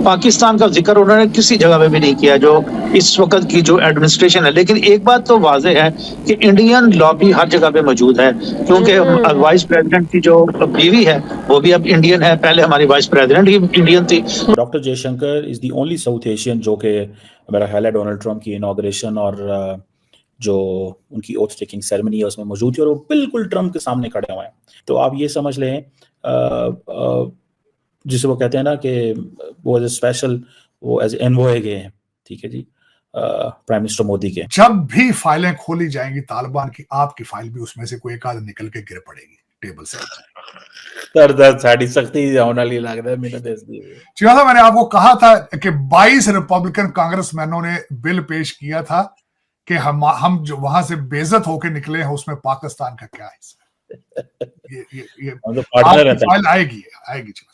पाकिस्तान का जिक्र उन्होंने किसी जगह पे भी नहीं किया जो इस वक्त की जो एडमिनिस्ट्रेशन है। लेकिन एक बात तो वाज़ेह है कि इंडियन लॉबी हर जगह पे मौजूद है, क्योंकि वाइस प्रेसिडेंट की जो बीवी है वो भी अब इंडियन है, पहले हमारी वाइस प्रेसिडेंट ही इंडियन थी। Doctor Jaishankar is the only south Asian जो कि मेरा ख्याल है डोनाल्ड ट्रंप की इनॉग्रेशन और जो उनकी ओथ टेकिंग सेरेमनी है उसमें मौजूद थे और वो बिल्कुल ट्रंप के सामने खड़े हुए हैं। तो आप ये समझ लें जिसे वो कहते हैं ना कि वो एज ए स्पेशल वो एज एनवॉय गए हैं, ठीक है जी, प्राइम मिनिस्टर मोदी के। जब भी फाइलें खोली जाएंगी तालिबान की, आपकी फाइल भी उसमें से कोई एक आध निकल के गिर पड़ेगी टेबल से। साड़ी सख्ती होने वाली लग रहा है मैंने देश दी। चिड़ा मैंने आपको कहा था कि 22 रिपब्लिकन कांग्रेसमैनों ने बिल पेश किया था कि हम जो वहां से बेइज्जत होकर निकले हैं उसमें पाकिस्तान का क्या हिस्सा। ये फाइल आएगी।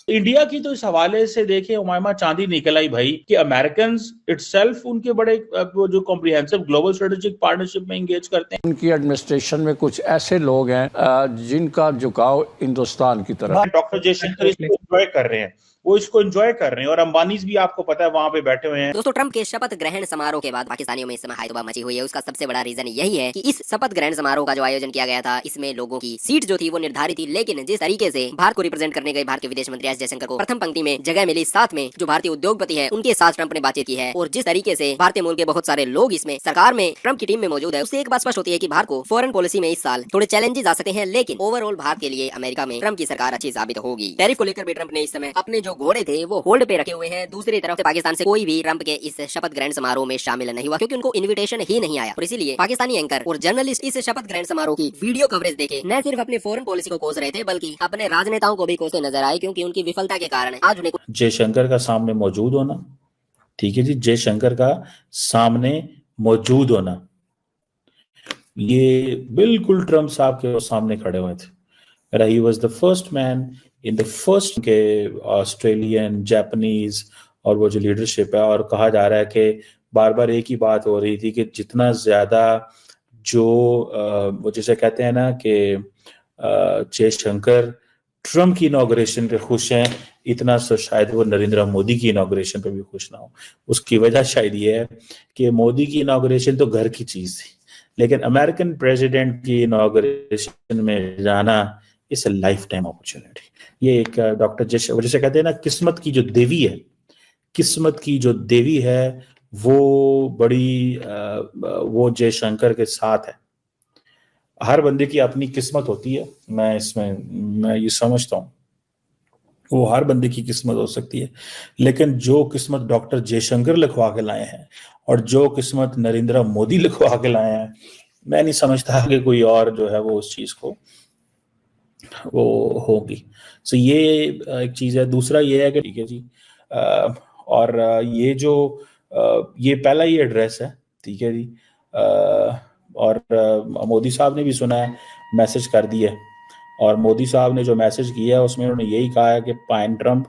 इंडिया की तो इस हवाले से देखिए उमामा चांदी निकल आई भाई कि अमेरिकन इटसेल्फ उनके बड़े वो जो कॉम्प्रिहेंसिव ग्लोबल स्ट्रेटेजिक पार्टनरशिप में एंगेज करते हैं। उनकी एडमिनिस्ट्रेशन में कुछ ऐसे लोग हैं जिनका झुकाव हिंदुस्तान की तरफ। डॉक्टर जयशंकर इसको एंजॉय कर रहे हैं, वो इसको एंजॉय कर रहे हैं और अंबानी भी आपको पता है वहां पे बैठे हुए हैं। दोस्तों, ट्रंप के शपथ ग्रहण समारोह के बाद पाकिस्तानियों में इस समय हाइतोबा मची हुई है। उसका सबसे बड़ा रीजन यही है कि इस शपथ ग्रहण समारोह का जो आयोजन किया गया था इसमें लोगों की सीट जो थी वो निर्धारित थी, लेकिन जिस तरीके से भारत को रिप्रेजेंट करने गए भारतीय विदेश मंत्री एस जयशंकर को प्रथम पंक्ति में जगह मिली, साथ में जो भारतीय उद्योगपति है उनके साथ ट्रंप ने बातचीत की है और जिस तरीके से भारतीय मूल के बहुत सारे लोग इसमें सरकार में ट्रंप की टीम में मौजूद है, उससे एक बात स्पष्ट होती है कि भारत को फॉरेन पॉलिसी में इस साल थोड़े चैलेंजेस आ सकते हैं, लेकिन ओवरऑल भारत के लिए अमेरिका में ट्रंप की सरकार अच्छी साबित होगी। टैरिफ को लेकर भी ट्रंप ने इस समय अपने जो घोड़े थे वो होल्ड पे रखे हुए हैं। दूसरी तरफ से पाकिस्तान से कोई भी ट्रंप के इस शपथ ग्रहण समारोह में शामिल नहीं हुआ क्योंकि उनको इनविटेशन ही नहीं आया और इसीलिए पाकिस्तानी एंकर और जर्नलिस्ट इस शपथ ग्रहण समारोह की वीडियो कवरेज देखे न सिर्फ अपनी फॉरेन पॉलिसी को कोस रहे थे बल्कि अपने राजनेताओं को भी कोसते नजर आए, क्योंकि उनकी विफलता के कारण आज उन्हें जयशंकर का सामने मौजूद होना, ठीक है जी, जयशंकर का सामने मौजूद होना, ये बिल्कुल ट्रंप साहब के सामने खड़े हुए थे। He was the first man in the first के ऑस्ट्रेलियन जापानीज और वो जो लीडरशिप है, और कहा जा रहा है कि बार बार एक ही बात हो रही थी कि जितना ज्यादा जो वो जिसे कहते हैं ना कि जयशंकर ट्रंप की इनॉग्रेशन पे खुश हैं, इतना तो शायद वो नरेंद्र मोदी की इनॉग्रेशन पे भी खुश ना हो। उसकी वजह शायद ये है कि मोदी की इनॉग्रेशन तो घर की चीज थी, लेकिन अमेरिकन प्रेसिडेंट की इनॉग्रेशन में जाना इस लाइफ टाइम अपॉर्चुनिटी। ये एक डॉक्टर जैसे कहते हैं ना किस्मत की जो देवी है, किस्मत की जो देवी है वो बड़ी वो जयशंकर के साथ है। हर बंदे की अपनी किस्मत होती है, मैं ये समझता हूँ वो हर बंदे की किस्मत हो सकती है, लेकिन जो किस्मत डॉक्टर जयशंकर लिखवा के लाए हैं और जो किस्मत नरेंद्र मोदी लिखवा के लाए हैं, मैं नहीं समझता कि कोई और जो है वो उस चीज को वो होगी। सो ये एक चीज है। दूसरा ये है कि ठीक है जी, और ये जो ये पहला ही एड्रेस है, ठीक है जी, और मोदी साहब ने भी सुना है, मैसेज कर दिया है, और मोदी साहब ने जो मैसेज किया है उसमें उन्होंने यही कहा है कि पाइन ट्रंप,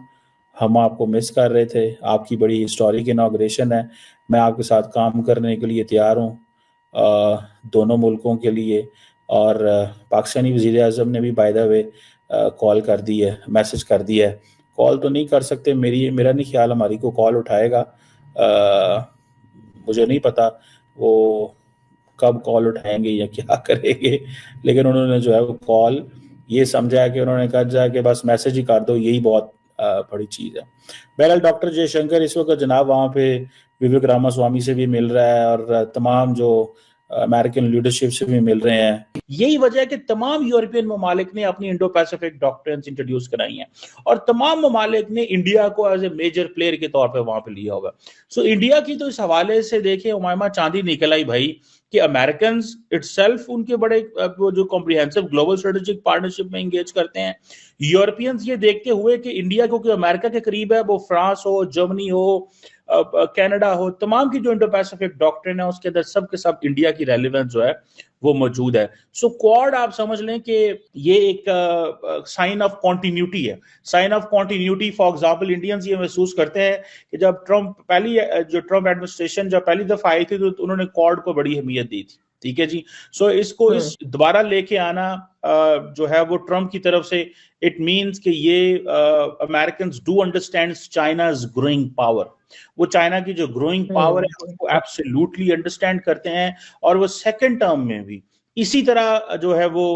हम आपको मिस कर रहे थे, आपकी बड़ी हिस्टोरिक इनॉग्रेशन है, मैं आपके साथ काम करने के लिए तैयार हूँ दोनों मुल्कों के लिए। और पाकिस्तानी वज़ीर आज़म ने भी बाय द वे कॉल कर दी है, मैसेज कर दिया है। कॉल तो नहीं कर सकते, मेरा नहीं ख्याल हमारी को कॉल उठाएगा, मुझे नहीं पता वो कब कॉल उठाएंगे या क्या करेंगे, लेकिन उन्होंने जो है वो कॉल ये समझा कि उन्होंने कहा कि बस मैसेज ही कर दो, यही बहुत बड़ी चीज़ है। बहरहाल डॉक्टर जयशंकर इस वक्त जनाब वहाँ पे विवेक रामास्वामी से भी मिल रहा है और तमाम जो अमेरिकन लीडरशिप से भी मिल रहे हैं। यही वजह है कि तमाम यूरोपियन ममालिक ने अपनी इंडो पैसिफिक डॉक्ट्रिन्स इंट्रोड्यूस कराई हैं और तमाम ममालिक ने इंडिया को एज ए मेजर प्लेयर के तौर पे वहां पे लिया होगा। सो इंडिया की तो इस हवाले से देखिए उमामा चांदी निकल आई भाई कि अमेरिकन इटसेल्फ उनके बड़े वो जो कॉम्प्रिहेंसिव ग्लोबल स्ट्रेटेजिक पार्टनरशिप में एंगेज करते हैं। यूरोपियंस ये देखते हुए कि इंडिया क्योंकि अमेरिका के करीब है, वो फ्रांस हो, जर्मनी हो, कनाडा हो, तमाम की जो इंडो पैसिफिक डॉक्ट्रिन है उसके अंदर सब के सब इंडिया की रेलेवेंस जो है वो मौजूद है। सो क्वाड आप समझ लें कि ये एक साइन ऑफ कॉन्टिन्यूटी है, sign of continuity. For example Indians ये महसूस करते हैं कि जब ट्रंप एडमिनिस्ट्रेशन जब पहली दफा आई थी तो उन्होंने क्वाड को बड़ी अहमियत दी थी, ठीक है जी। सो इसको इस दोबारा लेके आना जो है वो ट्रम्प की तरफ से, इट मींस कि ये Americans do understand China's growing power, वो चाइना की जो ग्रोइंग पावर है उसको एब्सोल्युटली अंडरस्टैंड करते हैं, और वो सेकंड टर्म में भी इसी तरह जो है वो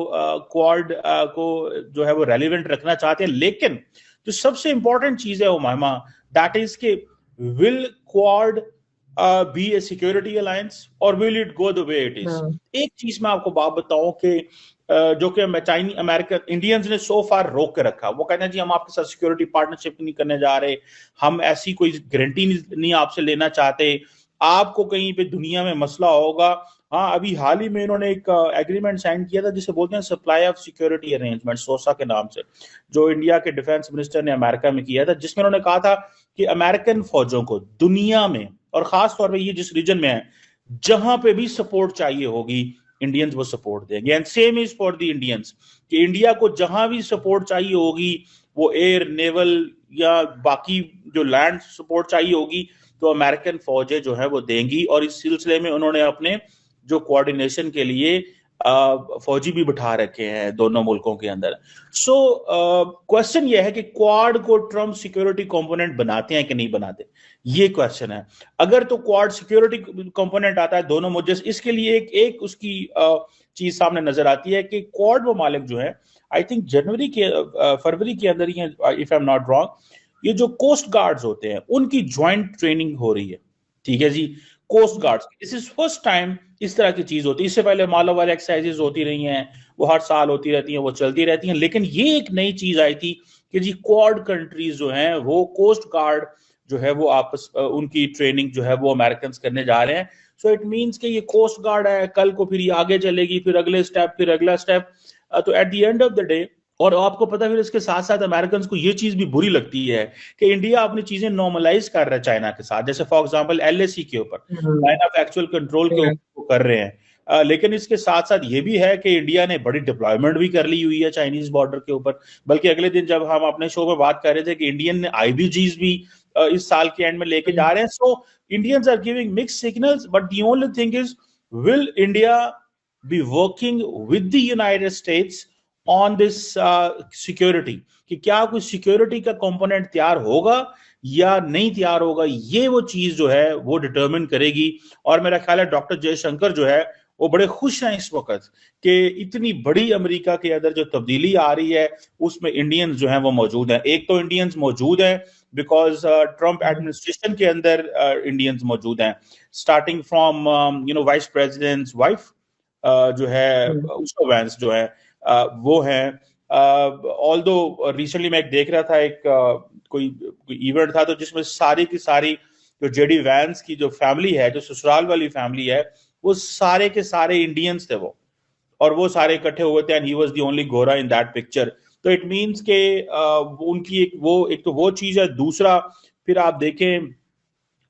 क्वाड को जो है वो रेलिवेंट रखना चाहते हैं। लेकिन जो सबसे इंपॉर्टेंट चीज है उमामा, दैट इज के will quad be a security alliance or will it go the way it is? एक चीज मैं आपको बात बताऊं कि जो कि चाइनीज अमेरिकन इंडियंस ने सो फार रोक के रखा, वो कहते हैं जी हम आपके साथ सिक्योरिटी पार्टनरशिप नहीं करने जा रहे, हम ऐसी कोई गारंटी नहीं आपसे लेना चाहते, आपको कहीं पे दुनिया में मसला होगा। हाँ, अभी हाल ही में इन्होंने एक एग्रीमेंट साइन किया था जिसे बोलते हैं सप्लाई ऑफ सिक्योरिटी अरेंजमेंट, सोसा के नाम से, जो इंडिया के डिफेंस मिनिस्टर ने अमेरिका में किया था, जिसमें उन्होंने कहा था कि अमेरिकन फौजों को दुनिया में और खास तौर पे ये जिस रीजन में है जहां पे भी सपोर्ट चाहिए होगी इंडियंस वो सपोर्ट देंगे। And same is for the Indians कि इंडिया को जहां भी सपोर्ट चाहिए होगी, वो एयर नेवल या बाकी जो लैंड सपोर्ट चाहिए होगी, तो अमेरिकन फौजें जो है वो देंगी। और इस सिलसिले में उन्होंने अपने जो कोऑर्डिनेशन के लिए फौजी भी बिठा रखे हैं दोनों मुल्कों के अंदर। सो क्वेश्चन ये है कि क्वाड को ट्रम्प सिक्योरिटी कंपोनेंट बनाते हैं कि नहीं बनाते, ये क्वेश्चन है। अगर तो क्वाड सिक्योरिटी कंपोनेंट आता है दोनों मुद्दे, इसके लिए एक उसकी चीज सामने नजर आती है कि क्वाड ममालिक जो है, आई थिंक फरवरी के अंदर ही, if I am not wrong, ये जो कोस्ट गार्ड्स होते हैं उनकी ज्वाइंट ट्रेनिंग हो रही है, ठीक है जी, coast guards. This is first time इस तरह की चीज होती है। इससे पहले मालावाल एक्सरसाइजेज होती रही हैं, वो हर साल होती रहती हैं, वो चलती रहती हैं, लेकिन ये एक नई चीज आई थी कि जी क्वाड कंट्रीज जो हैं वो कोस्ट गार्ड जो है वो आपस उनकी ट्रेनिंग जो है वो अमेरिकन करने जा रहे हैं। सो इट मींस कि ये कोस्ट गार्ड है, कल को फिर ये आगे चलेगी, फिर अगले स्टेप, फिर अगला स्टेप। तो at the end of the day, और आपको पता फिर इसके साथ साथ अमेरिकन को ये चीज भी बुरी लगती है कि इंडिया अपनी चीजें नॉर्मलाइज कर रहा है चाइना के साथ, जैसे फॉर एग्जांपल LAC के ऊपर, लाइन ऑफ एक्चुअल कंट्रोल के ऊपर कर रहे हैं। लेकिन इसके साथ साथ ये भी है कि इंडिया ने बड़ी डिप्लॉयमेंट भी कर ली हुई है चाइनीज बॉर्डर के ऊपर। बल्कि अगले दिन जब हम अपने शो में बात कर रहे थे कि इंडियन ने IBGs भी इस साल के एंड में लेके जा रहे हैं। So Indians are giving mixed signals, but the only thing is, will India be working with the United States on this security, कि क्या कोई सिक्योरिटी का कंपोनेंट तैयार होगा या नहीं तैयार होगा, ये वो चीज जो है वो डिटरमिन करेगी। और मेरा ख्याल है डॉक्टर जयशंकर जो है वो बड़े खुश हैं इस वक्त कि इतनी बड़ी अमेरिका के अंदर जो तब्दीली आ रही है उसमें इंडियंस जो हैं वो मौजूद हैं। एक तो इंडियंस मौजूद हैं बिकॉज ट्रम्प एडमिनिस्ट्रेशन के अंदर इंडियंस मौजूद हैं, starting from vice president's wife जो है उसको वैंस जो है वो है। ऑल्दो रिसेंटली मैं एक देख रहा था, एक कोई इवेंट था तो जिसमें सारी की सारी जो JD वैंस की जो फैमिली है, जो ससुराल वाली फैमिली है, वो सारे के सारे इंडियंस थे वो, और वो सारे इकट्ठे हुए थे, and he was the only गोरा इन दैट पिक्चर। तो इट मींस के उनकी एक तो वो चीज है। दूसरा फिर आप देखें,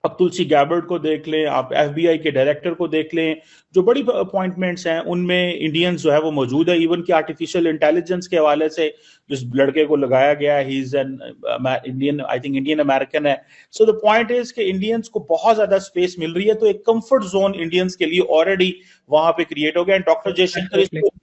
अब तुलसी गैबर्ट को देख लें, आप FBI के डायरेक्टर को देख लें, जो बड़ी अपॉइंटमेंट्स हैं उनमें इंडियंस जो है वो मौजूद है। इवन कि आर्टिफिशियल इंटेलिजेंस के हवाले से जिस लड़के को लगाया गया है, he is an Indian, I think Indian American है। सो द पॉइंट इज कि इंडियंस को बहुत ज्यादा स्पेस मिल रही है, तो एक कंफर्ट जोन इंडियंस के लिए ऑलरेडी वहां पे क्रिएट हो गया। डॉक्टर जयशंकर